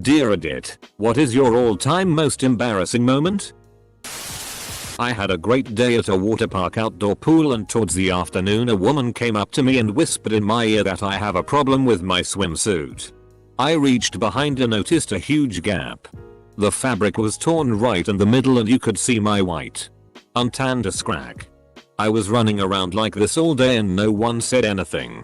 Dear Edit, what is your all-time most embarrassing moment? I had a great day at a water park outdoor pool, and towards the afternoon a woman came up to me and whispered in my ear that I have a problem with my swimsuit. I reached behind and noticed a huge gap. The fabric was torn right in the middle and you could see my white, untanned crack. I was running around like this all day and no one said anything.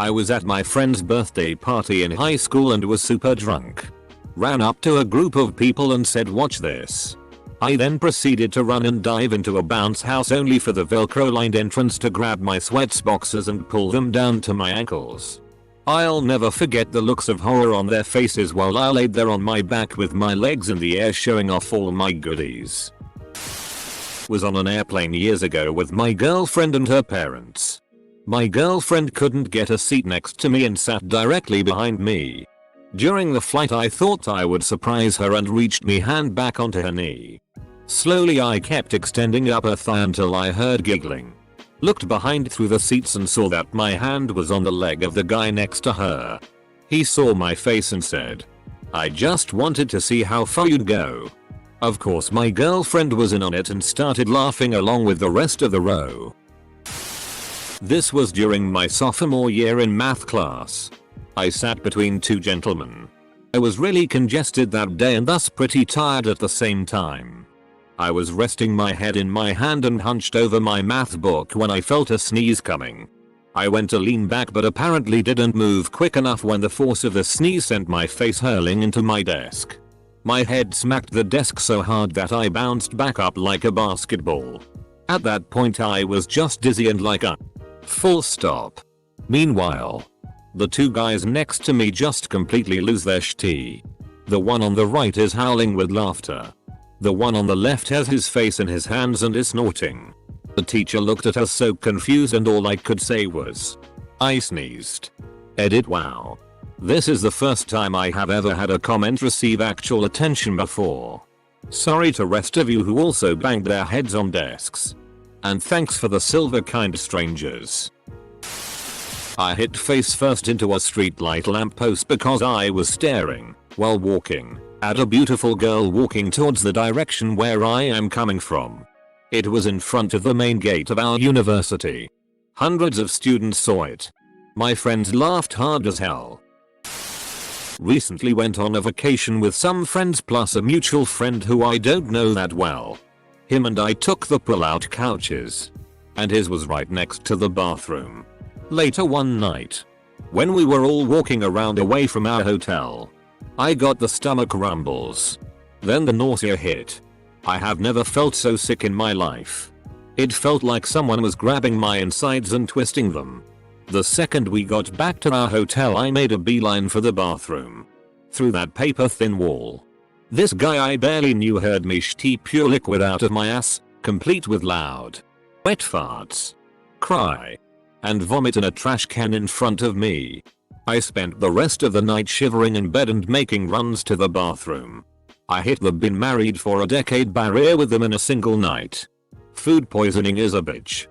I was at my friend's birthday party in high school and was super drunk. Ran up to a group of people and said, "Watch this." I then proceeded to run and dive into a bounce house only for the velcro lined entrance to grab my sweats boxers and pull them down to my ankles. I'll never forget the looks of horror on their faces while I laid there on my back with my legs in the air showing off all my goodies. Was on an airplane years ago with my girlfriend and her parents. My girlfriend couldn't get a seat next to me and sat directly behind me. During the flight I thought I would surprise her and reached me hand back onto her knee. Slowly I kept extending up her thigh until I heard giggling. Looked behind through the seats and saw that my hand was on the leg of the guy next to her. He saw my face and said, "I just wanted to see how far you'd go." Of course my girlfriend was in on it and started laughing along with the rest of the row. This was during my sophomore year in math class. I sat between two gentlemen. I was really congested that day and thus pretty tired at the same time. I was resting my head in my hand and hunched over my math book when I felt a sneeze coming. I went to lean back but apparently didn't move quick enough when the force of the sneeze sent my face hurling into my desk. My head smacked the desk so hard that I bounced back up like a basketball. At that point I was just dizzy and like a full stop. Meanwhile, the two guys next to me just completely lose their shit. The one on the right is howling with laughter. The one on the left has his face in his hands and is snorting. The teacher looked at us so confused and all I could say was, "I sneezed." Edit. Wow. This is the first time I have ever had a comment receive actual attention before. Sorry to rest of you who also banged their heads on desks. And thanks for the silver kind strangers. I hit face first into a streetlight lamppost because I was staring, while walking, at a beautiful girl walking towards the direction where I am coming from. It was in front of the main gate of our university. Hundreds of students saw it. My friends laughed hard as hell. Recently went on a vacation with some friends plus a mutual friend who I don't know that well. Him and I took the pull-out couches. And his was right next to the bathroom. Later one night, when we were all walking around away from our hotel, I got the stomach rumbles. Then the nausea hit. I have never felt so sick in my life. It felt like someone was grabbing my insides and twisting them. The second we got back to our hotel I made a beeline for the bathroom. Through that paper thin wall. This guy I barely knew heard me shit pure liquid out of my ass, complete with loud, wet farts, cry, and vomit in a trash can in front of me. I spent the rest of the night shivering in bed and making runs to the bathroom. I hit the been married for a decade barrier with them in a single night. Food poisoning is a bitch.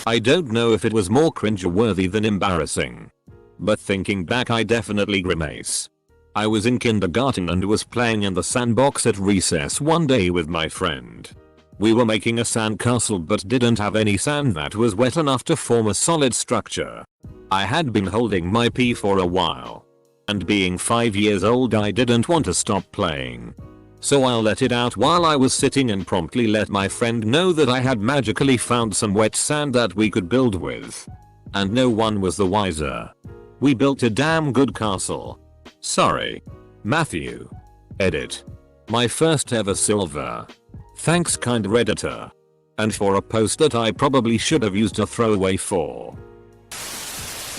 I don't know if it was more cringe-worthy than embarrassing. But thinking back I definitely grimace. I was in kindergarten and was playing in the sandbox at recess one day with my friend. We were making a sandcastle but didn't have any sand that was wet enough to form a solid structure. I had been holding my pee for a while. And being 5 years old I didn't want to stop playing. So I let it out while I was sitting and promptly let my friend know that I had magically found some wet sand that we could build with. And no one was the wiser. We built a damn good castle. Sorry. Matthew. Edit. My first ever silver. Thanks kind redditor. And for a post that I probably should have used a throwaway for.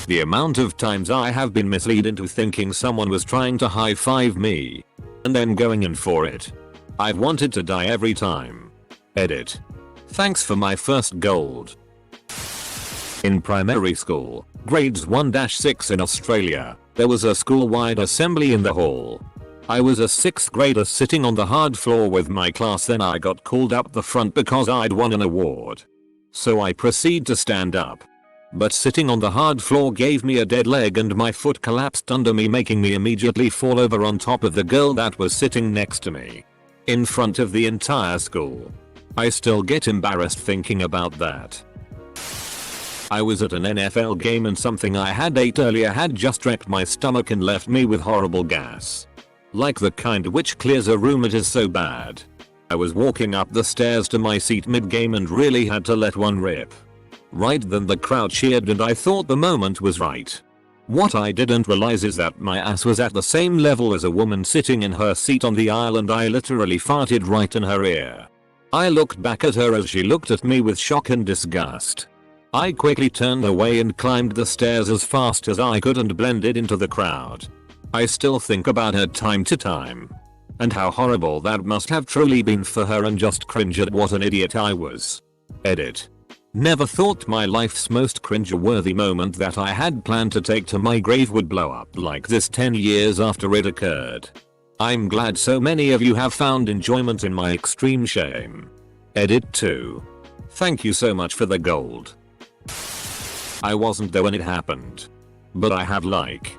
The amount of times I have been misled into thinking someone was trying to high five me. And then going in for it. I've wanted to die every time. Edit. Thanks for my first gold. In primary school, grades 1-6 in Australia, there was a school-wide assembly in the hall. I was a 6th grader sitting on the hard floor with my class, then I got called up the front because I'd won an award. So I proceed to stand up. But sitting on the hard floor gave me a dead leg and my foot collapsed under me, making me immediately fall over on top of the girl that was sitting next to me. In front of the entire school. I still get embarrassed thinking about that. I was at an NFL game and something I had ate earlier had just wrecked my stomach and left me with horrible gas. Like the kind which clears a room, it is so bad. I was walking up the stairs to my seat mid-game and really had to let one rip. Right then the crowd cheered and I thought the moment was right. What I didn't realize is that my ass was at the same level as a woman sitting in her seat on the aisle and I literally farted right in her ear. I looked back at her as she looked at me with shock and disgust. I quickly turned away and climbed the stairs as fast as I could and blended into the crowd. I still think about her time to time. And how horrible that must have truly been for her and just cringe at what an idiot I was. Edit. Never thought my life's most cringe-worthy moment that I had planned to take to my grave would blow up like this 10 years after it occurred. I'm glad so many of you have found enjoyment in my extreme shame. Edit 2. Thank you so much for the gold. I wasn't there when it happened. But I have like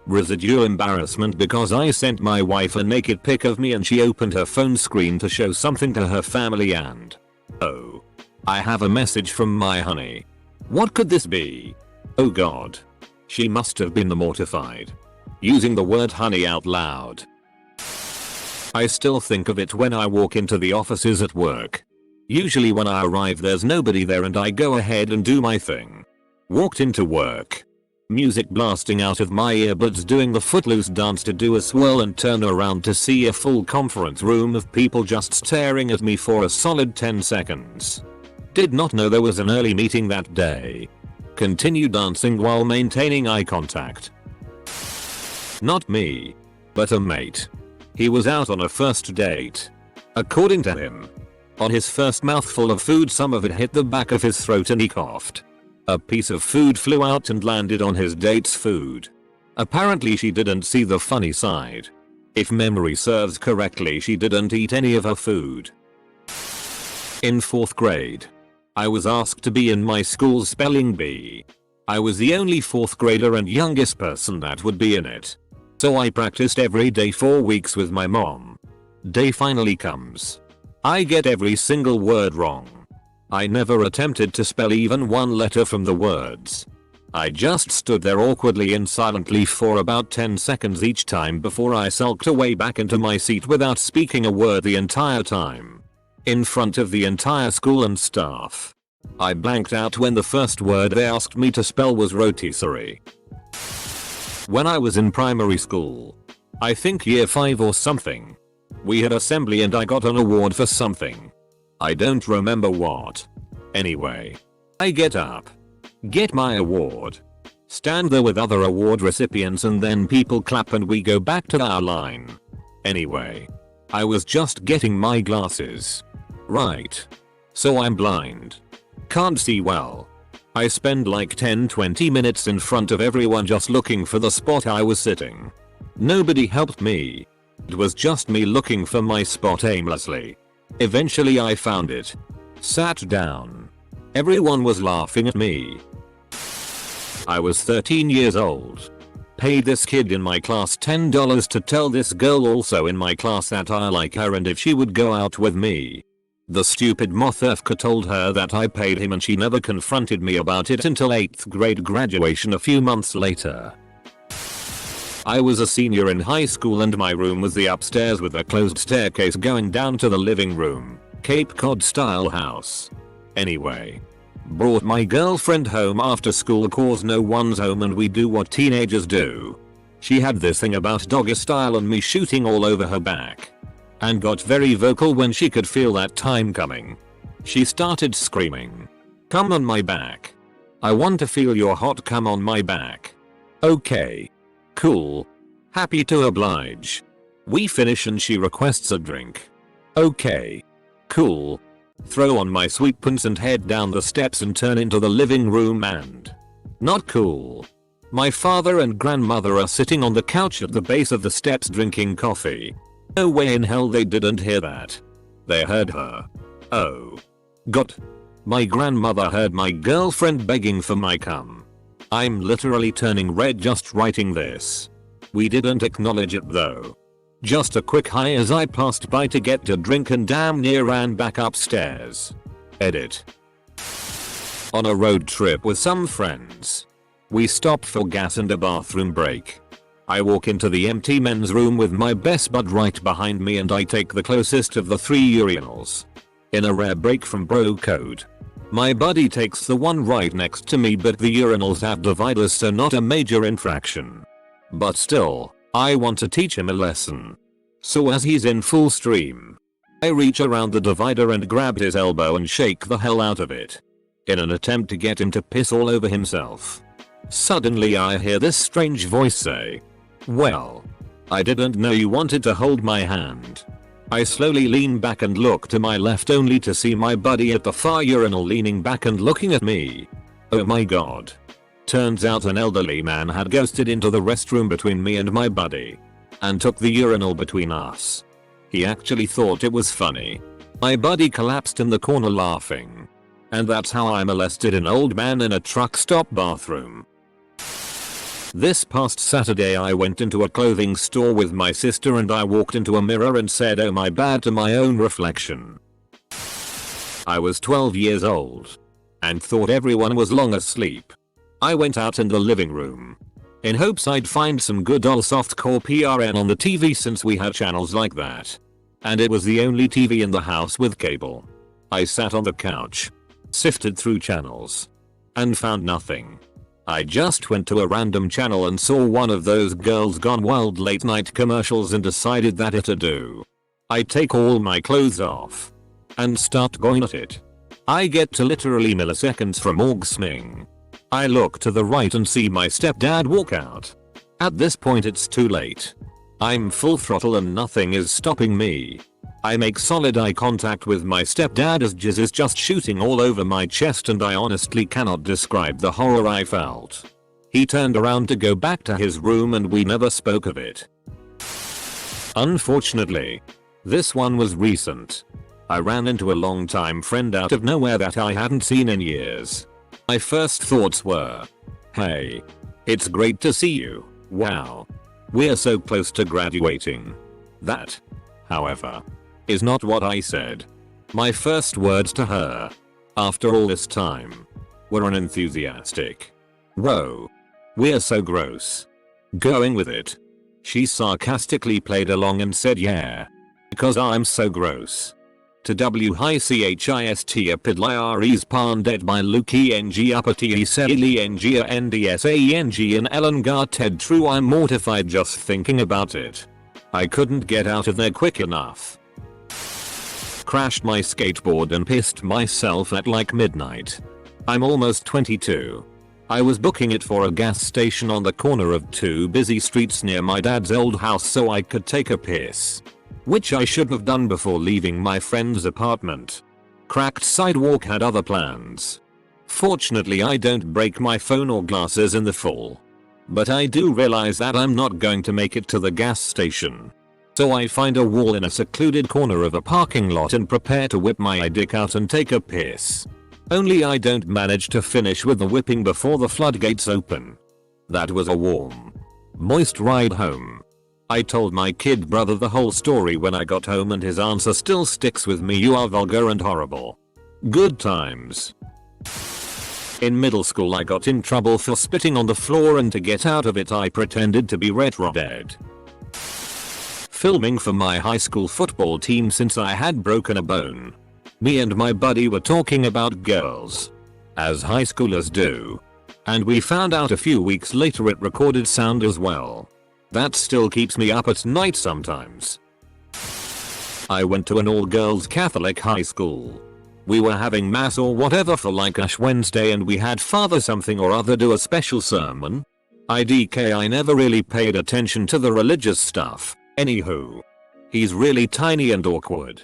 residual embarrassment because I sent my wife a naked pic of me and she opened her phone screen to show something to her family and oh. I have a message from my honey. What could this be? Oh god. She must have been mortified. Using the word honey out loud. I still think of it when I walk into the offices at work. Usually when I arrive there's nobody there and I go ahead and do my thing. Walked into work. Music blasting out of my earbuds, doing the footloose dance to do a swirl and turn around to see a full conference room of people just staring at me for a solid 10 seconds. Did not know there was an early meeting that day. Continue dancing while maintaining eye contact. Not me. But a mate. He was out on a first date. According to him. On his first mouthful of food some of it hit the back of his throat and he coughed. A piece of food flew out and landed on his date's food. Apparently she didn't see the funny side. If memory serves correctly, she didn't eat any of her food. In 4th grade. I was asked to be in my school's spelling bee. I was the only 4th grader and youngest person that would be in it. So I practiced every day for weeks with my mom. Day finally comes. I get every single word wrong. I never attempted to spell even one letter from the words. I just stood there awkwardly and silently for about 10 seconds each time before I sulked away back into my seat without speaking a word the entire time. In front of the entire school and staff. I blanked out when the first word they asked me to spell was rotisserie. When I was in primary school. I think year 5 or something. We had assembly and I got an award for something. I don't remember what. Anyway. I get up. Get my award. Stand there with other award recipients and then people clap and we go back to our line. Anyway. I was just getting my glasses. Right. So I'm blind. Can't see well. I spend like 10-20 minutes in front of everyone just looking for the spot I was sitting. Nobody helped me. It was just me looking for my spot aimlessly. Eventually I found it. Sat down. Everyone was laughing at me. I was 13 years old. Paid this kid in my class $10 to tell this girl also in my class that I like her and if she would go out with me. The stupid motherfucker told her that I paid him and she never confronted me about it until 8th grade graduation a few months later. I was a senior in high school and my room was the upstairs with a closed staircase going down to the living room, Cape Cod style house. Anyway. Brought my girlfriend home after school cause no one's home and we do what teenagers do. She had this thing about doggy style and me shooting all over her back. And got very vocal when she could feel that time coming. She started screaming. Come on my back. I want to feel your hot cum on my back. Okay. Cool. Happy to oblige. We finish and she requests a drink. Okay. Cool. Throw on my sweat pants and head down the steps and turn into the living room and... Not cool. My father and grandmother are sitting on the couch at the base of the steps drinking coffee. No way in hell they didn't hear that. They heard her. Oh. God. My grandmother heard my girlfriend begging for my cum. I'm literally turning red just writing this. We didn't acknowledge it though. Just a quick hi as I passed by to get a drink and damn near ran back upstairs. Edit. On a road trip with some friends. We stopped for gas and a bathroom break. I walk into the empty men's room with my best bud right behind me and I take the closest of the 3 urinals. In a rare break from bro code. My buddy takes the one right next to me but the urinals have dividers so not a major infraction. But still, I want to teach him a lesson. So as he's in full stream, I reach around the divider and grab his elbow and shake the hell out of it. In an attempt to get him to piss all over himself. Suddenly I hear this strange voice say, "Well, I didn't know you wanted to hold my hand." I slowly lean back and look to my left only to see my buddy at the far urinal leaning back and looking at me. Oh my god. Turns out an elderly man had ghosted into the restroom between me and my buddy. And took the urinal between us. He actually thought it was funny. My buddy collapsed in the corner laughing. And that's how I molested an old man in a truck stop bathroom. This past Saturday I went into a clothing store with my sister and I walked into a mirror and said oh my bad to my own reflection. I was 12 years old. And thought everyone was long asleep. I went out in the living room. In hopes I'd find some good old softcore PRN on the TV since we had channels like that. And it was the only TV in the house with cable. I sat on the couch. Sifted through channels. And found nothing. I just went to a random channel and saw one of those Girls Gone Wild late night commercials and decided that it'd do. I take all my clothes off. And start going at it. I get to literally milliseconds from orgasming. I look to the right and see my stepdad walk out. At this point it's too late. I'm full throttle and nothing is stopping me. I make solid eye contact with my stepdad as jizz is just shooting all over my chest and I honestly cannot describe the horror I felt. He turned around to go back to his room and we never spoke of it. Unfortunately, this one was recent. I ran into a longtime friend out of nowhere that I hadn't seen in years. My first thoughts were, hey, it's great to see you, wow. We're so close to graduating. That, however, is not what I said. My first words to her, after all this time, were an enthusiastic, whoa, we're so gross. Going with it. She sarcastically played along and said yeah, because I'm so gross. To WHICHIST apidliares pandet by Luki ng upati seli ng ndsang and Ellen Garted true I'm mortified just thinking about it. I couldn't get out of there quick enough. Crashed my skateboard and pissed myself at like midnight. I'm almost 22. I was booking it for a gas station on the corner of 2 busy streets near my dad's old house so I could take a piss. Which I should have done before leaving my friend's apartment. Cracked sidewalk had other plans. Fortunately I don't break my phone or glasses in the fall. But I do realize that I'm not going to make it to the gas station. So I find a wall in a secluded corner of a parking lot and prepare to whip my dick out and take a piss. Only I don't manage to finish with the whipping before the floodgates open. That was a warm, moist ride home. I told my kid brother the whole story when I got home and his answer still sticks with me: you are vulgar and horrible. Good times. In middle school I got in trouble for spitting on the floor and to get out of it I pretended to be retro dead. Filming for my high school football team since I had broken a bone. Me and my buddy were talking about girls. As high schoolers do. And we found out a few weeks later it recorded sound as well. That still keeps me up at night sometimes. I went to an all-girls Catholic high school. We were having mass or whatever for like Ash Wednesday and we had Father something or other do a special sermon. I never really paid attention to the religious stuff. Anywho. He's really tiny and awkward.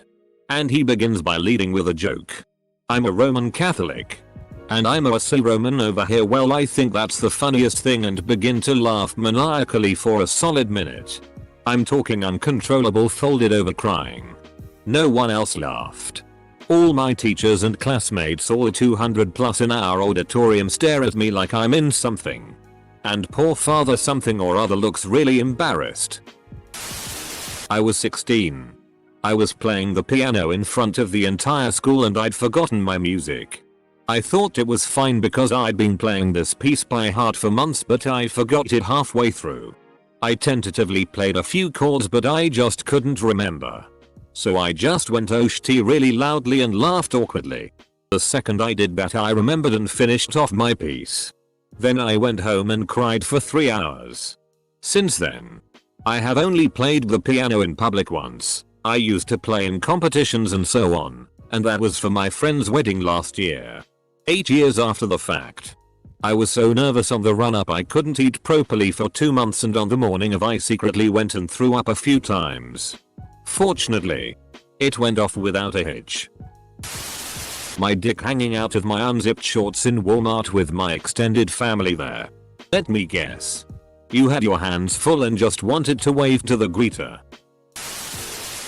And he begins by leading with a joke. I'm a Roman Catholic. And I'm a Roman over here. Well, I think that's the funniest thing and begin to laugh maniacally for a solid minute. I'm talking uncontrollable, folded over crying. No one else laughed. All my teachers and classmates, all 200 plus in our auditorium, stare at me like I'm in something. And poor father something or other looks really embarrassed. I was 16. I was playing the piano in front of the entire school and I'd forgotten my music. I thought it was fine because I'd been playing this piece by heart for months, but I forgot it halfway through. I tentatively played a few chords but I just couldn't remember. So I just went OSHT really loudly and laughed awkwardly. The second I did that I remembered and finished off my piece. Then I went home and cried for 3 hours. Since then, I have only played the piano in public once. I used to play in competitions and so on, and that was for my friend's wedding last year. 8 years after the fact. I was so nervous on the run up I couldn't eat properly for 2 months, and on the morning of I secretly went and threw up a few times. Fortunately, it went off without a hitch. My dick hanging out of my unzipped shorts in Walmart with my extended family there. Let me guess. You had your hands full and just wanted to wave to the greeter.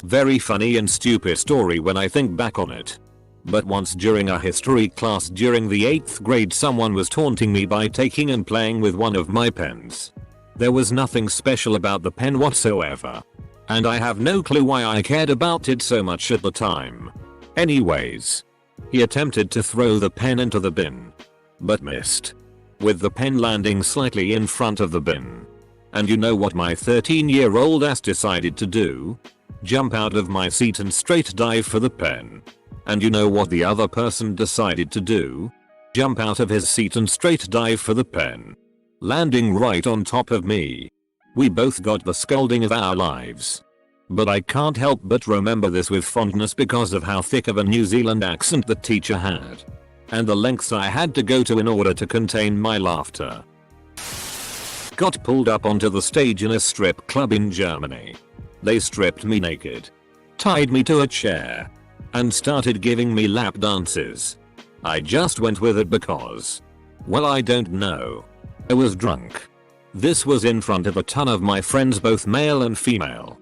Very funny and stupid story when I think back on it. But once during a history class during the 8th grade, someone was taunting me by taking and playing with one of my pens. There was nothing special about the pen whatsoever. And I have no clue why I cared about it so much at the time. Anyways, he attempted to throw the pen into the bin, but missed, with the pen landing slightly in front of the bin. And you know what my 13-year-old ass decided to do? Jump out of my seat and straight dive for the pen. And you know what the other person decided to do? Jump out of his seat and straight dive for the pen, landing right on top of me. We both got the scolding of our lives. But I can't help but remember this with fondness because of how thick of a New Zealand accent the teacher had. And the lengths I had to go to in order to contain my laughter. Got pulled up onto the stage in a strip club in Germany. They stripped me naked, tied me to a chair, and started giving me lap dances. I just went with it because, well, I don't know. I was drunk. This was in front of a ton of my friends, both male and female.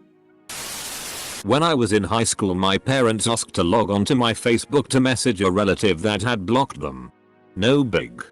When I was in high school, my parents asked to log on to my Facebook to message a relative that had blocked them. No big.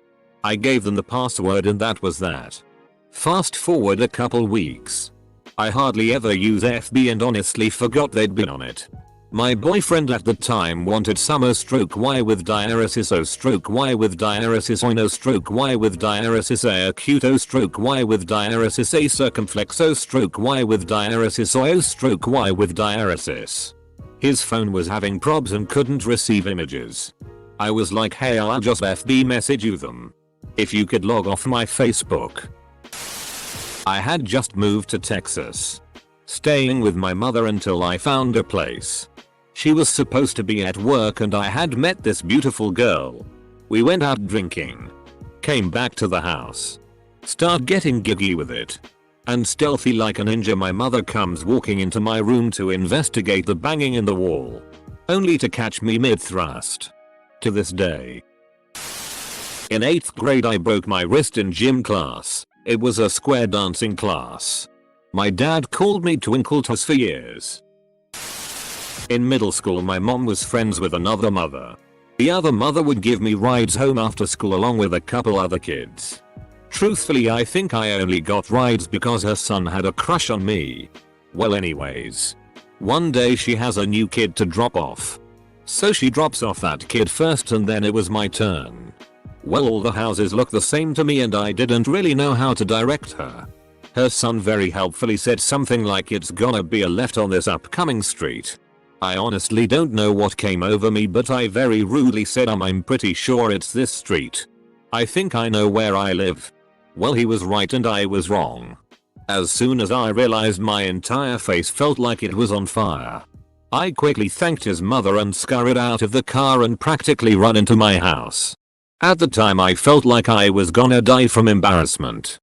I gave them the password and that was that. Fast forward a couple weeks. I hardly ever use FB and honestly forgot they'd been on it. My boyfriend at the time wanted summer stroke Y with diaresis O stroke Y with diaresis oino stroke Y with diaresis A acute O stroke Y with diaresis A circumflex O stroke Y with diaresis O stroke Y with diaresis. His phone was having probs and couldn't receive images. I was like, hey, I'll just FB message you them. If you could log off my Facebook. I had just moved to Texas, staying with my mother until I found a place. She was supposed to be at work and I had met this beautiful girl. We went out drinking, came back to the house, start getting giggy with it. And stealthy like a ninja, my mother comes walking into my room to investigate the banging in the wall, only to catch me mid-thrust. To this day. In 8th grade I broke my wrist in gym class. It was a square dancing class. My dad called me Twinkle Toes for years. In middle school my mom was friends with another mother. The other mother would give me rides home after school along with a couple other kids. Truthfully, I think I only got rides because her son had a crush on me. Well, anyways. One day she has a new kid to drop off. So she drops off that kid first and then it was my turn. Well, all the houses look the same to me and I didn't really know how to direct her. Her son very helpfully said something like, it's gonna be a left on this upcoming street. I honestly don't know what came over me, but I very rudely said, I'm pretty sure it's this street. I think I know where I live. Well, he was right and I was wrong. As soon as I realized, my entire face felt like it was on fire. I quickly thanked his mother and scurried out of the car and practically ran into my house. At the time I felt like I was gonna die from embarrassment.